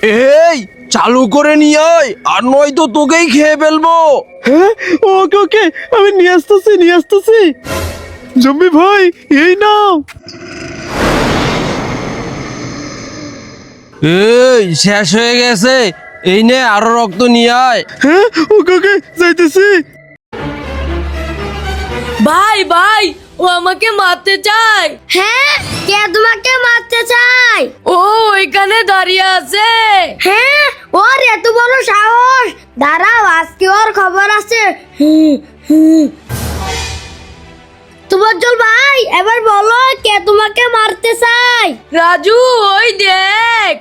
এই চালু করে নিয়ে আয়, আর নয়তো তোকেই খেয়ে ফেলবো। হ্যাঁ, ওকে ওকে, আমি নিয়ে আসতেছি। জম্বি ভাই, এই নাও। এই শেষ হয়ে গেছে, এই নে আরো রক্ত নিয়ে আয়। হ্যাঁ, ওকে ওকে, যাইতেছি। ভাই ভাই, ও আমাকে মারতে চায়। হ্যাঁ, কে তোমাকে মারতে চায়? ও ওইখানে দাঁড়িয়ে আছে। হ্যাঁ, ওর এত বড় সাহস! দাঁড়াও, আজকে ওর খবর আছে। তুবজ্জল ভাই, এবার বলো কে তোমাকে মারতে চায়? রাজু, ওই দেখ।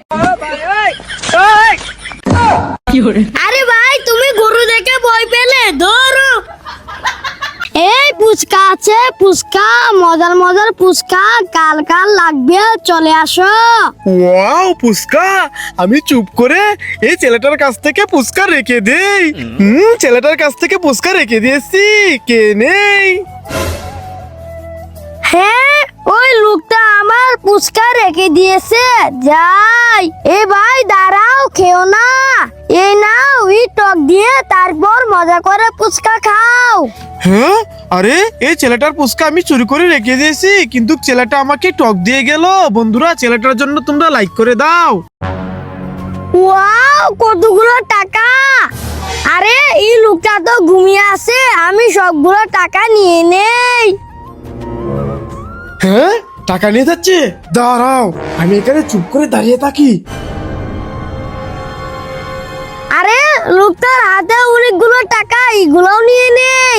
আরে ভাই, তুমি গরু দেখে ভয় পেলে? ধরো। এই পুচকা আছে, পুচকা, মজার মজার পুচকা, কাল কাল লাগবে, চলে আসো। ওয়াও, পুচকা! আমি চুপ করে এই ছেলেটার কাছ থেকে পুচকা রেখে দেই। ছেলেটার কাছ থেকে পুচকা রেখে দিয়েছি, কে নেই। হ্যাঁ, ওই লোকটা আমার পুচকা রেখে দিয়েছে, যাই। এ ভাই দাঁড়াও, খেও না। এই নাও, এই টক দিয়ে তারপর মজা করে পুচকা খাও। হ্যাঁ, আরে এই ছেলেটার পুচকা আমি চুরি করে রেখে দিয়েছি, কিন্তু ছেলেটা আমাকে টক দিয়ে গেল। বন্ধুরা, ছেলেটার জন্য তোমরা লাইক করে দাও। ওয়াও, কতগুলো টাকা! আরে এই লোকটা তো ঘুমিয়ে আছে, আমি সবগুলো টাকা নিয়ে নেই। হ্যাঁ, টাকা নিয়ে যাচ্ছে। দাঁড়াও, আমি এখানে চুপ করে দাঁড়িয়ে থাকি। আরে লোকটার হাতে অনেকগুলো টাকা, এগুলোও নিয়ে নেই।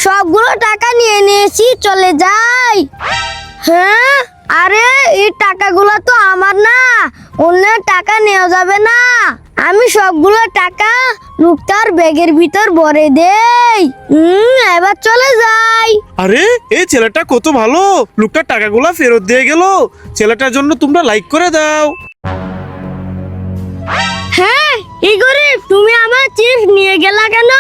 সবগুলো টাকা নিয়ে নিয়েছি, চলে যাই। হ্যাঁ, আরে এই টাকাগুলো তো আমার না, অন্যের টাকা নেওয়া যাবে না। আমি সবগুলো টাকা লোকটার ব্যাগের ভিতর ভরে দেই। এবার চলে যাই। আরে এই ছেলেটা কত ভালো, লোকটার টাকাগুলো ফেরত দিয়ে গেল। ছেলেটার জন্য তোমরা লাইক করে দাও। হ্যাঁ, এই গরিব, তুমি আমার চিপস নিয়ে গেলা কেন?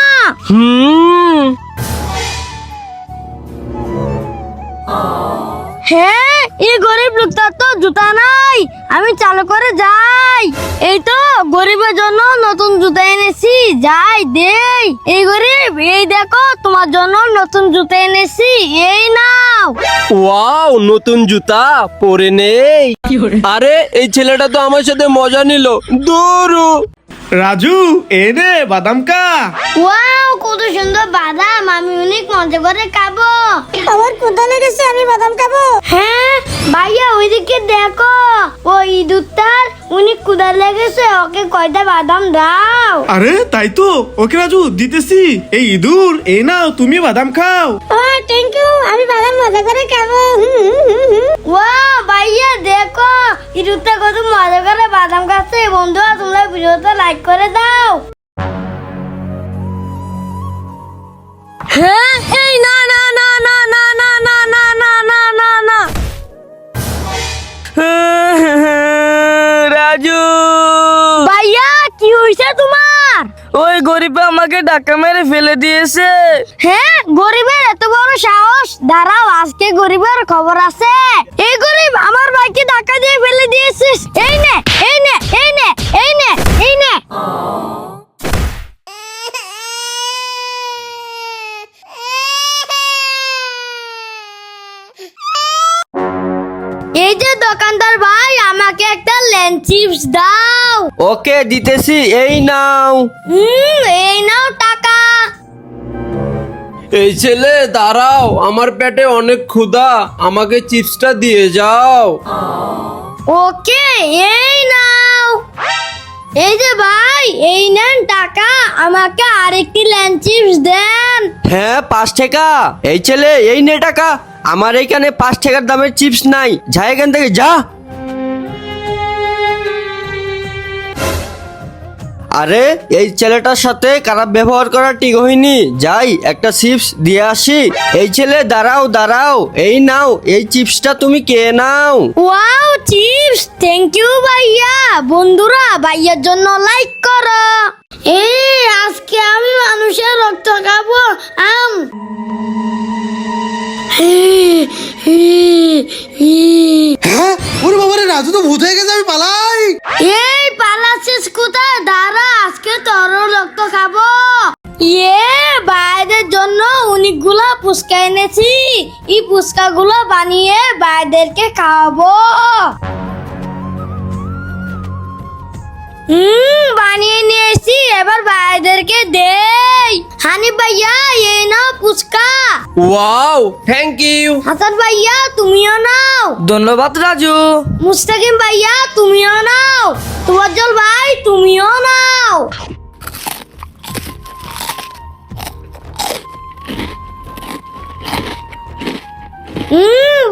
হ্যাঁ, এই গরিব লোকটার তো জুতা নাই, আমি চালু করে যাই। এই তো গরিবের জন্য নতুন জুতা এনেছি, যাই দেই। এই গরিব, এই দেখো তোমার জন্য নতুন জুতা এনেছি, এই নাও। ওয়াও, নতুন জুতা পরে নেই। আরে এই ছেলেটা তো আমার সাথে মজা নিল, দূরু। রাজু, এনে বাদাম কা। ওয়াও, কত সুন্দর বাদাম, আমি অনেক মজা করে খাবো। আমার ক্ষুধা লেগেছে, আমি বাদাম খাবো। হ্যাঁ ভাইয়া, ওইদিকে দেখো, ওই ইঁদুরটার অনেক ক্ষুধা লেগেছে, ওকে কয়টা বাদাম দাও। আরে তাই তো, ওকে রাজু দিতেছি। এই ইঁদুর, এই নাও, তুমি বাদাম খাও। থ্যাংক ইউ, আমি বাদাম মজা করে খাবো। ওয়াও ভাইয়া, দেখো ইঁদুরটা কত মজা করে বাদাম খাচ্ছে। বন্ধুরা, তোমরা ভিডিওটা লাইক করে দাও। হ্যাঁ, এই না না না না না না না না না না না না। রাজু, ভাইয়া, কি হয়েছে তোমার? ওই গরিব আমাকে ধাক্কা মেরে ফেলে দিয়েছে। হ্যাঁ, গরিবের এত বড় সাহস! দাঁড়াও, আজকে গরিবের খবর আছে। এই গরিব, আমার ভাইকে ধাক্কা দিয়ে ফেলে দিয়েছিস। এই নে, এই নে, এই নে, এই নে, এই নে। এই যে দোকানদার ভাই, আমাকে একটা লেন চিপস দাও। ওকে দিতেছি, এই নাও। এই নাও টাকা। এই ছেলে দাঁড়াও, আমার পেটে অনেক ক্ষুধা, আমাকে চিপসটা দিয়ে যাও। ওকে, এই নাও। এই যে ভাই, এই নেন টাকা, আমাকে আরেকটি লেন চিপস দেন। হ্যাঁ, 5 টাকা। এই ছেলে, এই নে টাকা। আমার এইখানে 5 টাকার দামের চিপস নাই, যা এখান থেকে যা। আরে এই ছেলেটার সাথে খারাপ ব্যবহার করা ঠিক হয়নি, যাই একটা চিপস দিয়ে আসি। এই ছেলে দাঁড়াও দাঁড়াও, এই নাও, এই চিপসটা তুমি কে নাও। ওয়াও, চিপস, থ্যাংক ইউ ভাইয়া। বন্ধুরা, ভাইয়ার জন্য লাইক করো। এই আজকে আমি মানুষের রক্ত খাবো। হ্যাঁ, ওরে বাবারে, রাজু তো ভূত হয়ে গেছে, আমি পালাই। এই পালা। আছিস কোথায়? দাঁড়া, আজকে তোর রক্ত খাবো। বাইরের জন্য অনেকগুলা ফুচকা এনেছি। এই ফুচকা গুলো বানিয়ে বাইরেরকে খাওয়াবো। বানিয়ে নিয়েছি, এবার বাইরেরকে দেই। হানিফ ভাইয়া, এই নাও fuchka. Wow, thank you. Hasan ভাইয়া, তুমিও নাও। ধন্যবাদ রাজু। মুস্তাকিম ভাইয়া, তুমিও নাও। তোয়াজ্জল ভাই, তুমিও নাও।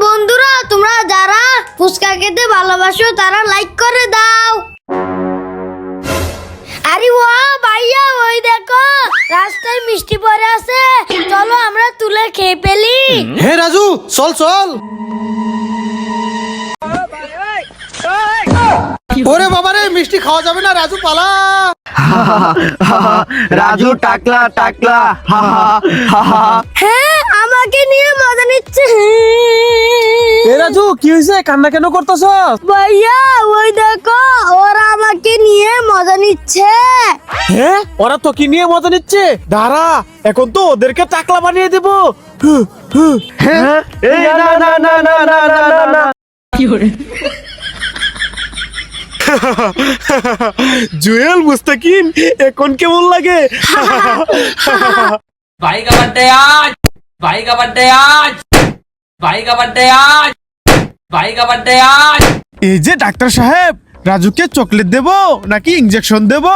বন্ধুরা, তোমরা যারা ফুচকা খেতে ভালোবাসো তারা লাইক করে দাও। আরে ওয়াও ভাইয়া, ওই দেখো রাস্তায় মিষ্টি পড়ে আছে, চলো আমরা তুলে খেয়ে ফেলি। হে রাজু, চল চল। ওরে বাবা রে, মিষ্টি খাওয়া যাবে না, রাজু পালা। রাজু টাকলা টাকলা, হা হা হা হা। হ্যাঁ, আমাকে নিয়ে মজা নিচ্ছে। এ রাজু, কি হয়েছে? কান্না কেন করতেছস? ভাইয়া, ওই দেখো ওরা আমাকে নিয়ে মজা নিচ্ছে। হ্যাঁ, ওরা তোকে নিয়ে মজা নিচ্ছে। দাঁড়া, এখন তো ওদেরকে টাকলা বানিয়ে দেব। হ্যাঁ, এই না না না না না না না না। জুয়েল, মুস্তাকিম, এখন কেমন লাগে? भाई का बर्थडे आज, भाई का बर्थडे आज, भाई का बर्थडे आज, भाई का बर्थडे आज। এই যে ডাক্তার সাহেব, রাজুকে চকলেট দেব নাকি ইনজেকশন দেব?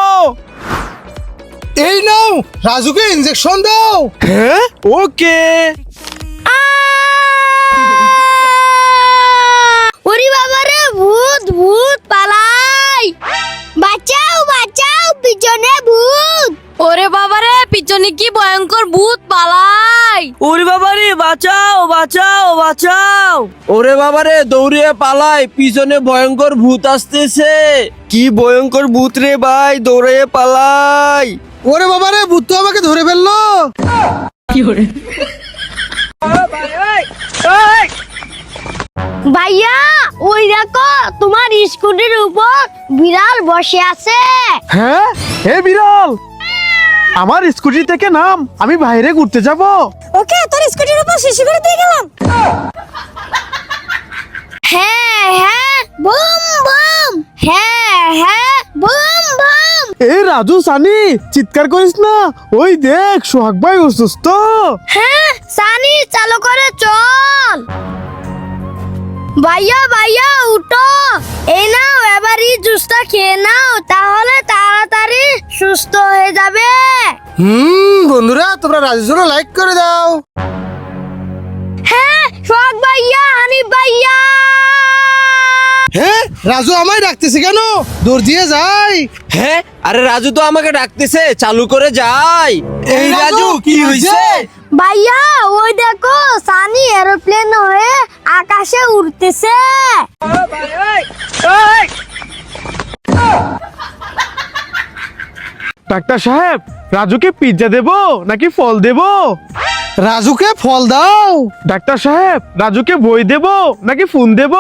এই নাও, রাজুকে ইনজেকশন দাও। হ্যাঁ, ওকে। ওরে বাবা রে, ভূত ভূত পালাই, বাঁচাও বাঁচাও, পিছনে ভূত। ওরে বাবারে, পিছনে কি ভয়ঙ্কর ভূত পালাই। ওরে বাবারে, বাঁচাও বাঁচাও বাঁচাও। ওরে বাবারে, দৌড়িয়ে পালাই, পিছনে ভয়ঙ্কর ভূত আসতেছে। কি ভয়ঙ্কর ভূত রে ভাই, দৌড়ে পালাই। ওরে বাবা রে, ভূত তো আমাকে ধরে ফেললো। ভাইয়া, ওই দেখো তোমার স্কুটির উপর বিড়াল বসে আছে। হ্যাঁ, হে বিড়াল, আমার স্কুটি থেকে নাম, আমি বাইরে ঘুরতে যাব। ওকে, তোর স্কুটির উপর শিশু করে দিয়ে গেলাম। হ্যাঁ হ্যাঁ, বুম বুম। হ্যাঁ হ্যাঁ, বুম বুম। এই রাজু, সানি, চিৎকার করিস না। ওই দেখ, সোহাগ ভাই অসুস্থ। হ্যাঁ, সানি, চালু করে চল। ভাইয়া ভাইয়া, উঠো। এই নাও, এবার এই জুসটা খেয়ে নাও, তাহলে তাড়াতাড়ি সুস্থ হয়ে যাবে। বন্ধুরা, তোমরা রাজুর জন্য লাইক করে দাও। হ্যাঁ, সোহাগ ভাইয়া, হানিফ ভাইয়া। হ্যাঁ, রাজু আমায় ডাকতেছে কেন? দৌড় দিয়ে যাই। হ্যাঁ, আরে রাজু তো আমাকে ডাকতেছে, চালু করে যাই। এই রাজু, কি হইছে? ভাইয়া, ওই দেখো সানি এরোপ্লেন হয়ে আকাশে উড়তেছে। ডাক্তার সাহেব, রাজুকে পিৎজা দেব নাকি ফল দেব? রাজুকে ফল দাও। ডাক্তার সাহেব, রাজুকে বই দেব নাকি ফোন দেব?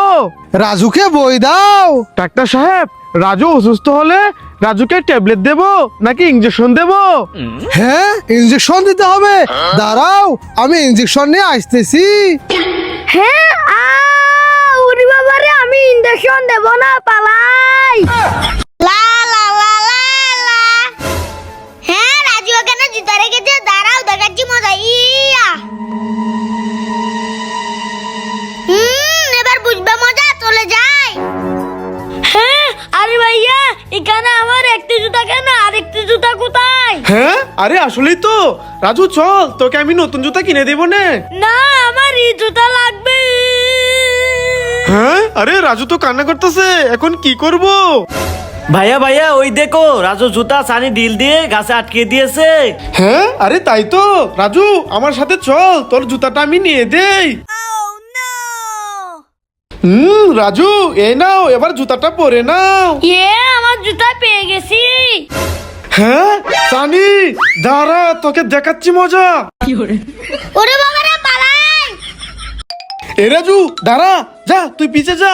রাজুকে বই দাও। ডাক্তার সাহেব, রাজু অসুস্থ হলে রাজুকে ট্যাবলেট দেব নাকি ইনজেকশন দেব? হ্যাঁ, ইনজেকশন দিতে হবে। দাঁড়াও, আমি ইনজেকশন নিয়ে আসতেছি। হ্যাঁ, উরি বাবা রে, আমি ইনজেকশন দেব না, পালাই। লা লা লা লা লা। হ্যাঁ, রাজু এখানে জুতা রেখেছে, দাঁড়াও দেখাচ্ছি মজা। ইয়া, এবার বুঝবে মজা, চলে যাই। হ্যাঁ, আরে ভাইয়া, এখানে আমার একটি জুতা কেন, আরেকটি জুতা কোথায়? হ্যাঁ, আরে আসলেই তো। রাজু চল, তোকে আমি নতুন জুতা কিনে দেবো না। না, আমার এই জুতা লাগবে। হ্যাঁ, আরে রাজু তো কান্না করতেছে, এখন কি করব? ভাইয়া ভাইয়া, ওই দেখো রাজু জুতা সানি ডিল দিয়ে গাছে আটকে দিয়েছে। হ্যাঁ, আরে তাই তো। রাজু, আমার সাথে চল, তোর জুতাটা আমি নিয়ে দেই। রাজু, এই নাও, এবার জুতাটা পরে নাও। আমার জুতা পেয়ে গেছি। হ্যাঁ, সানি, দাঁড়া, তোকে দেখাচ্ছি মজা। ওরে বাবা রে, পালাই। এ রাজু দাঁড়া, যা তুই পিছে যা।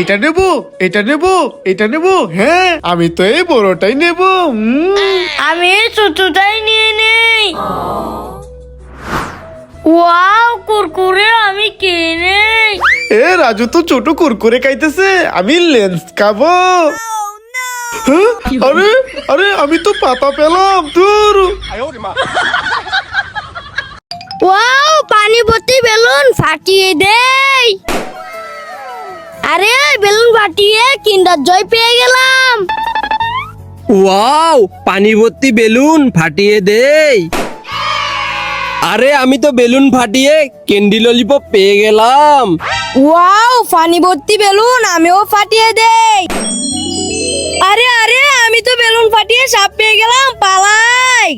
এটা নেবো, এটা নেবো, এটা নেবো। হ্যাঁ আমি তো এই বড়টাই নেবো। আমি এই ছোটটাই নিয়ে নেই। ওয়াও, কুরকুরে আমি খেয়ে নেই। এ রাজু তো ছোট কুরকুরে খাইতেছে, আমি লেন্স খাবো। হ্যাঁ? আরে আরে আমি তো পাতা পেলাম দূর। ওয়াও, পানি ভর্তি বেলুন ফাটিয়ে দেই। আরে বেলুন ফাটিয়ে কিন্ডার জয় পেয়ে গেলাম। ওয়াও, পানি ভর্তি বেলুন ফাটিয়ে দেই। আরে আমি তো বেলুন ফাটিয়ে ক্যান্ডি ললিপপ পেয়ে গেলাম। ওয়াও, পানি ভর্তি বেলুন আমিও ফাটিয়ে দেই। আরে আরে আমি তো বেলুন ফাটিয়ে সাপ পেয়ে গেলাম, পালাই।